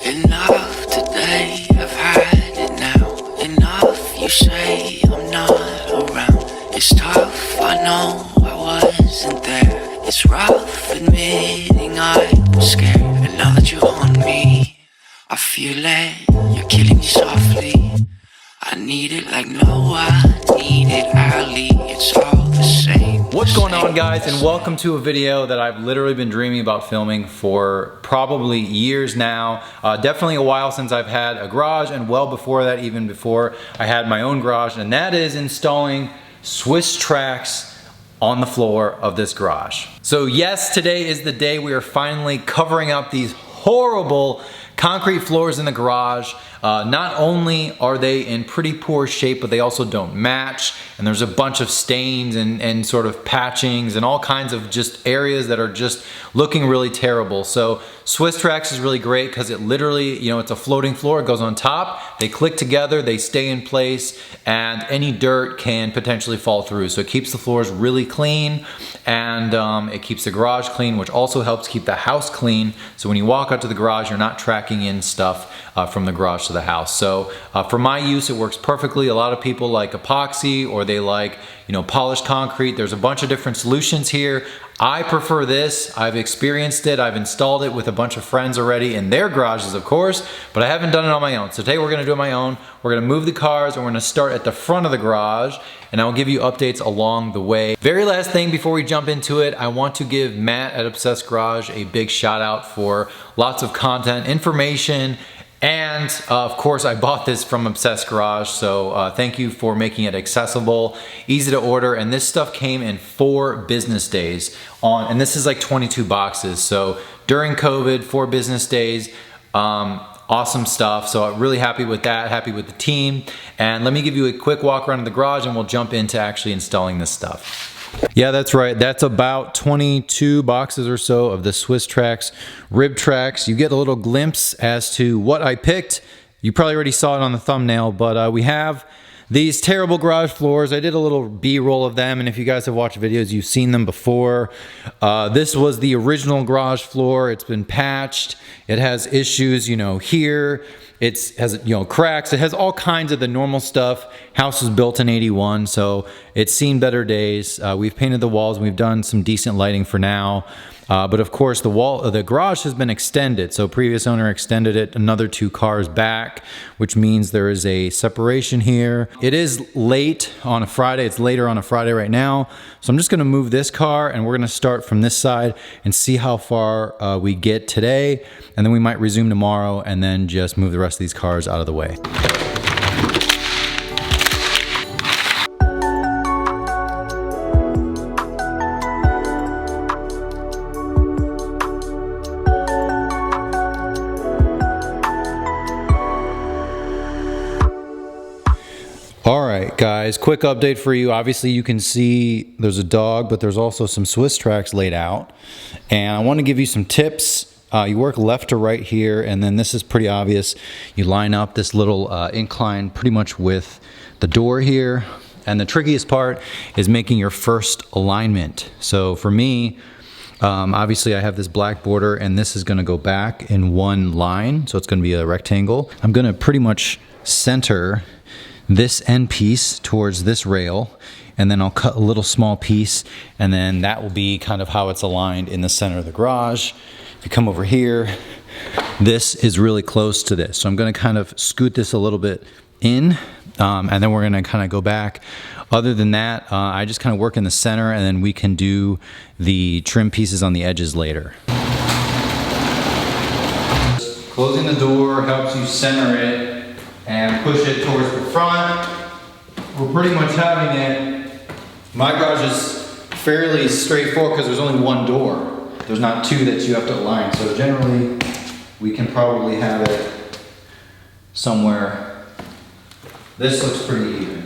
Enough today, I've had it now. Enough, you say I'm not around. It's tough, I know I wasn't there. It's rough admitting I was scared. And now that you're on me, I feel it, you're killing me softly. I need it like no one needed Ali. It's all the same. What's going on, guys, and welcome to a video that I've literally been dreaming about filming for probably years now. Definitely a while since I've had a garage, and well before that, even before I had my own garage, and that is installing Swisstrax on the floor of this garage. So yes, today is the day we are finally covering up these horrible concrete floors in the garage. Not only are they in pretty poor shape, but they also don't match, and there's a bunch of stains and sort of patchings and all kinds of just areas that are just looking really terrible. So Swisstrax is really great because it literally, you know, it's a floating floor. It goes on top, they click together, they stay in place, and any dirt can potentially fall through. So it keeps the floors really clean, and it keeps the garage clean, which also helps keep the house clean. So when you walk out to the garage, you're not tracking in stuff from the garage to the house. So for my use, it works perfectly. A lot of people like epoxy, or they like, you know, polished concrete. There's a bunch of different solutions here. I prefer this. I've experienced it. I've installed it with a bunch of friends already in their garages, of course, but I haven't done it on my own. So today we're gonna do it on my own. We're gonna move the cars, and we're gonna start at the front of the garage, and I'll give you updates along the way. Very last thing before we jump into it, I want to give Matt at Obsessed Garage a big shout out for lots of content, information, and of course, I bought this from Obsessed Garage, so thank you for making it accessible, easy to order, and this stuff came in 4 business days and this is like 22 boxes. So during COVID, 4 business days, awesome stuff. So I'm really happy with that, happy with the team. And let me give you a quick walk around the garage, and we'll jump into actually installing this stuff. Yeah, that's right. That's about 22 boxes or so of the Swisstrax rib tracks. You get a little glimpse as to what I picked. You probably already saw it on the thumbnail, but we have these terrible garage floors. I did a little B-roll of them, and if you guys have watched videos, you've seen them before. This was the original garage floor. It's been patched. It has issues, you know, here. It has, you know, cracks. It has all kinds of the normal stuff. House was built in '81, so it's seen better days. We've painted the walls, and we've done some decent lighting for now. But of course, the garage has been extended. So previous owner extended it another 2 cars back, which means there is a separation here. It is late on a Friday. It's later on a Friday right now. So I'm just gonna move this car, and we're gonna start from this side and see how far we get today. And then we might resume tomorrow, and then just move the rest of these cars out of the way. All right, guys, quick update for you. Obviously, you can see there's a dog, but there's also some Swisstrax laid out. And I want to give you some tips. You work left to right here, and then this is pretty obvious. You line up this little incline pretty much with the door here. And the trickiest part is making your first alignment. So for me, obviously I have this black border, and this is gonna go back in one line. So it's gonna be a rectangle. I'm gonna pretty much center this end piece towards this rail, and then I'll cut a little small piece, and then that will be kind of how it's aligned in the center of the garage. If you come over here, this is really close to this. So I'm gonna kind of scoot this a little bit in, and then we're gonna kind of go back. Other than that, I just kind of work in the center, and then we can do the trim pieces on the edges later. Closing the door helps you center it and push it towards the front. We're pretty much having it. My garage is fairly straightforward because there's only one door. There's not 2 that you have to align. So generally, we can probably have it somewhere. This looks pretty even.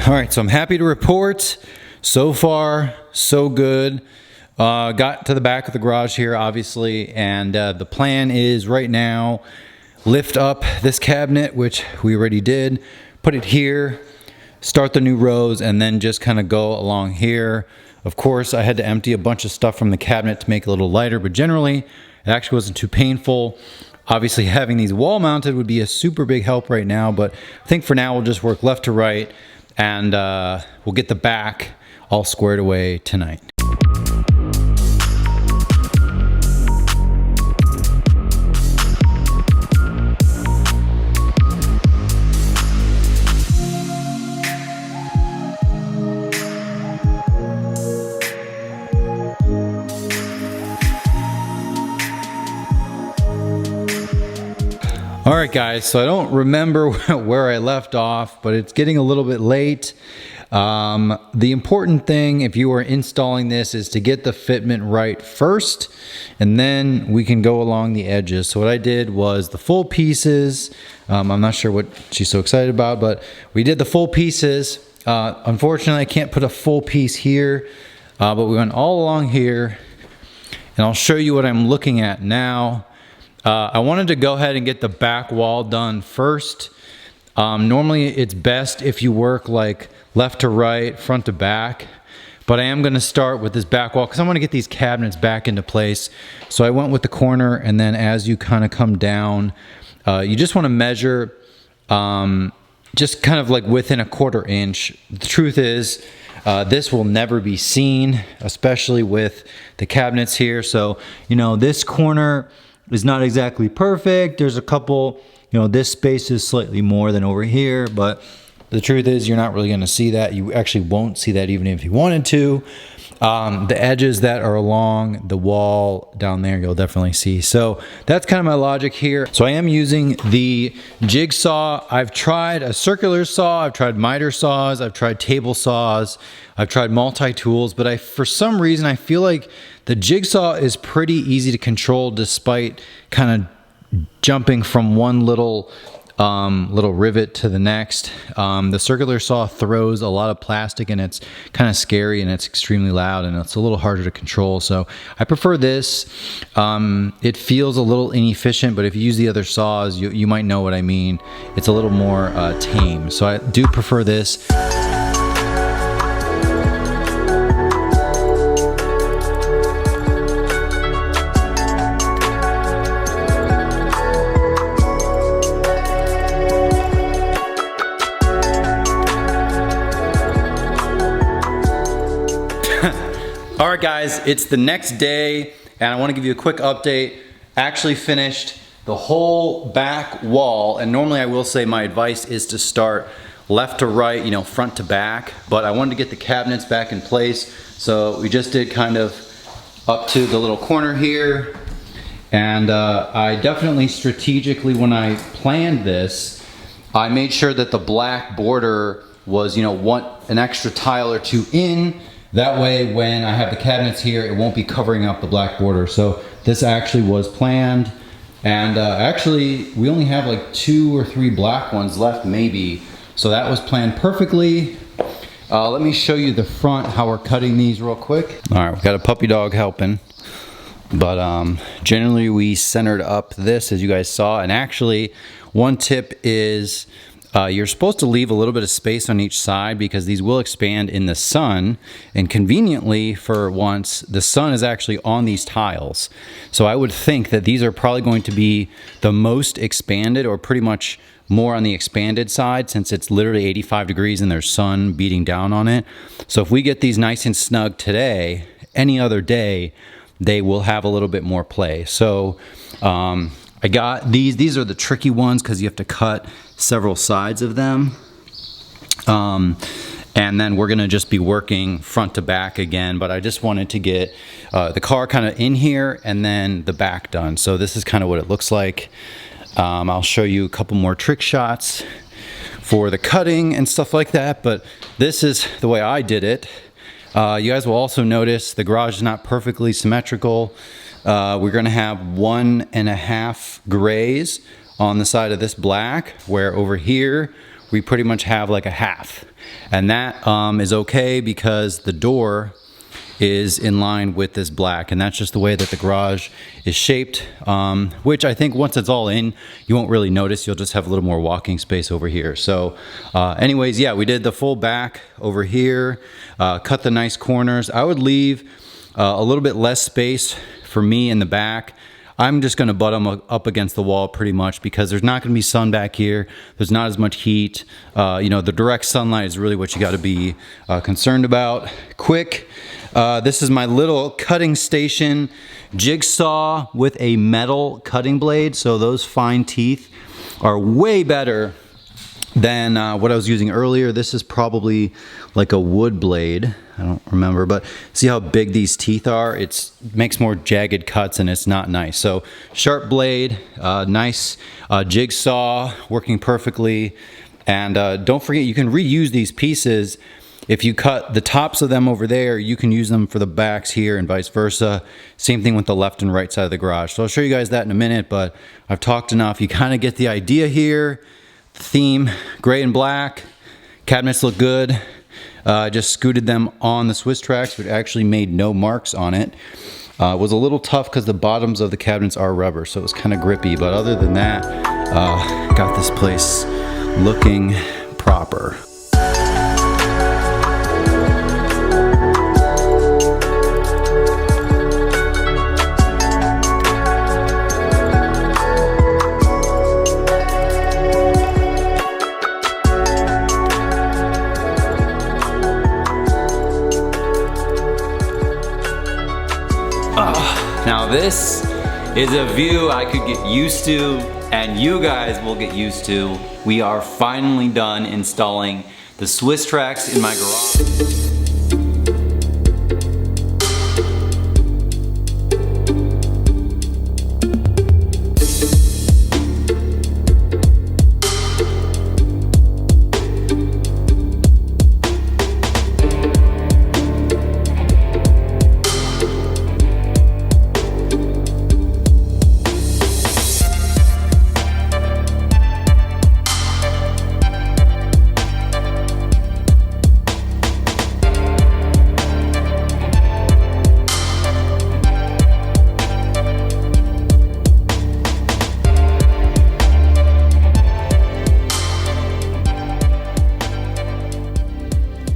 All right, so I'm happy to report, so far, so good. Got to the back of the garage here, obviously, and the plan is right now, lift up this cabinet, which we already did, put it here, start the new rows, and then just kind of go along here. Of course, I had to empty a bunch of stuff from the cabinet to make it a little lighter, but generally, it actually wasn't too painful. Obviously, having these wall mounted would be a super big help right now, but I think for now we'll just work left to right, and we'll get the back all squared away tonight. All right, guys, so I don't remember where I left off, but it's getting a little bit late. The important thing, if you are installing this, is to get the fitment right first, and then we can go along the edges. So what I did was the full pieces. I'm not sure what she's so excited about, but we did the full pieces. Unfortunately, I can't put a full piece here, but we went all along here, and I'll show you what I'm looking at now. I wanted to go ahead and get the back wall done first. Normally it's best if you work like left to right, front to back, but I am going to start with this back wall because I want to get these cabinets back into place. So I went with the corner, and then as you kind of come down, you just want to measure just kind of like within a 1/4 inch. The truth is, this will never be seen, especially with the cabinets here. So, you know, this corner is not exactly perfect. There's a couple, you know, this space is slightly more than over here, but the truth is you're not really gonna see that. You actually won't see that even if you wanted to. The edges that are along the wall down there, you'll definitely see. So that's kind of my logic here. So I am using the Jigsaw. I've tried a circular saw, I've tried miter saws, I've tried table saws, I've tried multi-tools, but for some reason, I feel like the Jigsaw is pretty easy to control despite kind of jumping from one little rivet to the next. The circular saw throws a lot of plastic, and it's kind of scary, and it's extremely loud, and it's a little harder to control. So I prefer this. It feels a little inefficient, but if you use the other saws, you might know what I mean. It's a little more tame. So I do prefer this. All right, guys, it's the next day, and I want to give you a quick update. Actually finished the whole back wall, and normally I will say my advice is to start left to right, you know, front to back, but I wanted to get the cabinets back in place, so we just did kind of up to the little corner here, and I definitely strategically, when I planned this, I made sure that the black border was, you know, an extra tile or two in. That way, when I have the cabinets here, it won't be covering up the black border. So this actually was planned. And actually, we only have like 2 or 3 black ones left, maybe. So that was planned perfectly. Let me show you the front, how we're cutting these real quick. All right, we've got a puppy dog helping. But generally, we centered up this, as you guys saw. And actually, one tip is, you're supposed to leave a little bit of space on each side because these will expand in the sun, and conveniently for once, the sun is actually on these tiles. So I would think that these are probably going to be the most expanded, or pretty much more on the expanded side, since it's literally 85 degrees and there's sun beating down on it. So if we get these nice and snug today, any other day, they will have a little bit more play. So I got these are the tricky ones because you have to cut several sides of them. And then we're gonna just be working front to back again, but I just wanted to get the car kind of in here and then the back done. So this is kind of what it looks like. I'll show you a couple more trick shots for the cutting and stuff like that, but this is the way I did it. You guys will also notice the garage is not perfectly symmetrical. We're gonna have 1.5 grays on the side of this black, where over here we pretty much have like a half. And that is okay because the door is in line with this black, and that's just the way that the garage is shaped, which I think once it's all in, you won't really notice. You'll just have a little more walking space over here. So anyways, yeah, we did the full back over here, cut the nice corners. I would leave a little bit less space for me in the back. I'm just going to butt them up against the wall pretty much because there's not going to be sun back here. There's not as much heat. You know, the direct sunlight is really what you got to be concerned about. Quick, this is my little cutting station jigsaw with a metal cutting blade. So those fine teeth are way better than what I was using earlier. This is probably like a wood blade. I don't remember, but see how big these teeth are? It makes more jagged cuts and it's not nice. So sharp blade, nice jigsaw, working perfectly. And don't forget, you can reuse these pieces. If you cut the tops of them over there, you can use them for the backs here and vice versa. Same thing with the left and right side of the garage. So I'll show you guys that in a minute, but I've talked enough. You kind of get the idea here. The theme, gray and black. Cabinets look good. I just scooted them on the Swisstrax, but actually made no marks on it. It was a little tough because the bottoms of the cabinets are rubber, so it was kind of grippy. But other than that, got this place looking proper. Now this is a view I could get used to, and you guys will get used to. We are finally done installing the Swisstrax in my garage.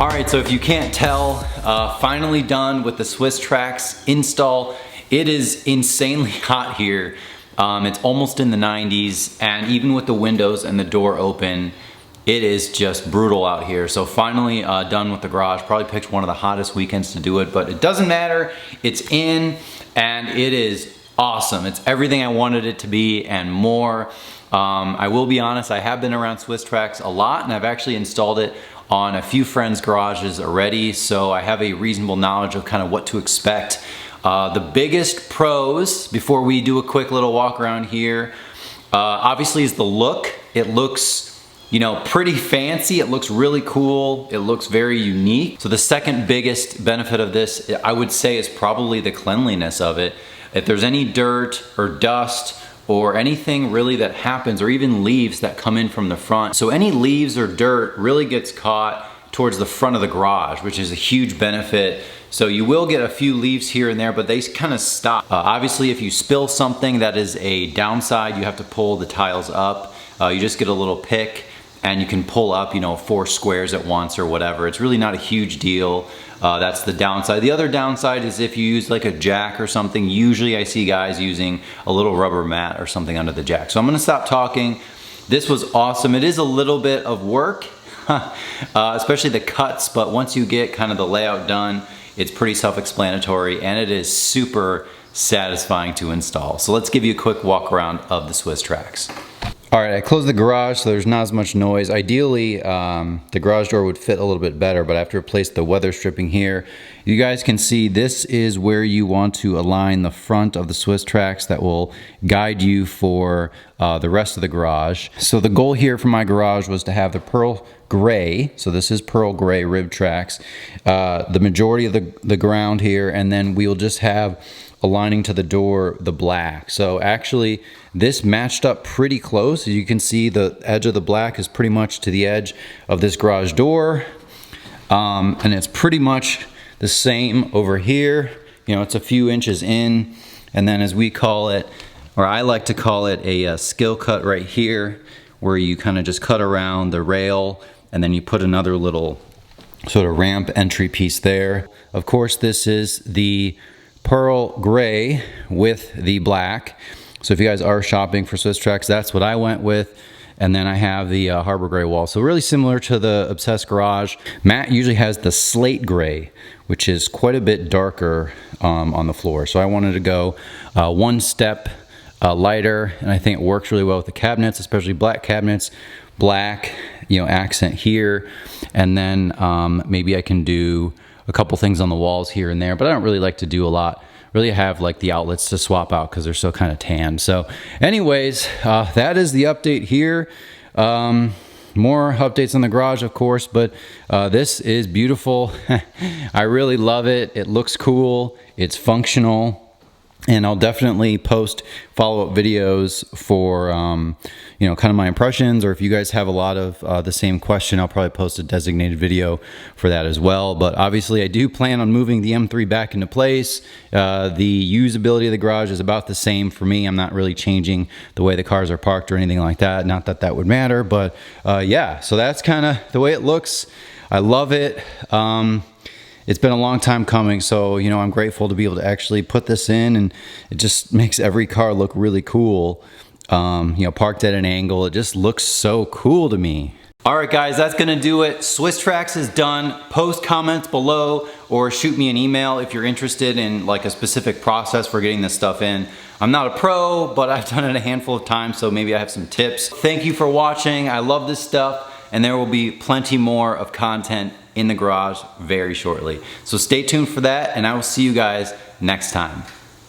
Alright, so if you can't tell, finally done with the Swisstrax install. It is insanely hot here. It's almost in the 90s, and even with the windows and the door open, it is just brutal out here. So finally done with the garage. Probably picked one of the hottest weekends to do it, but it doesn't matter. It's in, and it is awesome. It's everything I wanted it to be and more. I will be honest, I have been around Swisstrax a lot, and I've actually installed it on a few friends' garages already, so I have a reasonable knowledge of kind of what to expect. The biggest pros, before we do a quick little walk around here, obviously is the look. It looks, you know, pretty fancy. It looks really cool. It looks very unique. So the second biggest benefit of this, I would say, is probably the cleanliness of it. If there's any dirt or dust or anything really that happens, or even leaves that come in from the front. So any leaves or dirt really gets caught towards the front of the garage, which is a huge benefit. So you will get a few leaves here and there, but they kind of stop. Obviously, if you spill something, that is a downside. You have to pull the tiles up. You just get a little pick and you can pull up, you know, 4 squares at once or whatever. It's really not a huge deal. That's the downside. The other downside is if you use like a jack or something. Usually I see guys using a little rubber mat or something under the jack. So I'm gonna stop talking. This was awesome. It is a little bit of work, especially the cuts, but once you get kind of the layout done, it's pretty self-explanatory, and it is super satisfying to install. So let's give you a quick walk around of the Swisstrax. All right, I closed the garage so there's not as much noise. Ideally, the garage door would fit a little bit better, but I have to replace the weather stripping here. You guys can see this is where you want to align the front of the Swisstrax that will guide you for the rest of the garage. So the goal here for my garage was to have the pearl gray, so this is pearl gray rib tracks, the majority of the ground here, and then we'll just have aligning to the door the black. So actually this matched up pretty close. As you can see, the edge of the black is pretty much to the edge of this garage door. And it's pretty much the same over here. You know, it's a few inches in. And then as we call it, or I like to call it, a skill cut right here, where you kind of just cut around the rail and then you put another little sort of ramp entry piece there. Of course, this is the pearl gray with the black. So if you guys are shopping for Swisstrax, that's what I went with. And then I have the Harbor Gray wall. So really similar to the Obsessed Garage. Matt usually has the slate gray, which is quite a bit darker on the floor. So I wanted to go one step lighter, and I think it works really well with the cabinets, especially black cabinets. Black, you know, accent here, and then maybe I can do a couple things on the walls here and there, but I don't really like to do a lot. Really have like the outlets to swap out because they're so kind of tan. So anyways, that is the update here. More updates on the garage, of course, but this is beautiful. I really love it. It looks cool. It's functional. And I'll definitely post follow-up videos for, you know, kind of my impressions, or if you guys have a lot of the same question, I'll probably post a designated video for that as well. But obviously I do plan on moving the M3 back into place. The usability of the garage is about the same for me. I'm not really changing the way the cars are parked or anything like that. Not that that would matter, but yeah, so that's kind of the way it looks. I love it. It's been a long time coming, so you know, I'm grateful to be able to actually put this in, and it just makes every car look really cool. You know, parked at an angle, it just looks so cool to me. All right guys, that's gonna do it. Swisstrax is done. Post comments below or shoot me an email if you're interested in like a specific process for getting this stuff in. I'm not a pro, but I've done it a handful of times, so maybe I have some tips. Thank you for watching. I love this stuff, and there will be plenty more of content in the garage very shortly. So stay tuned for that, and I will see you guys next time.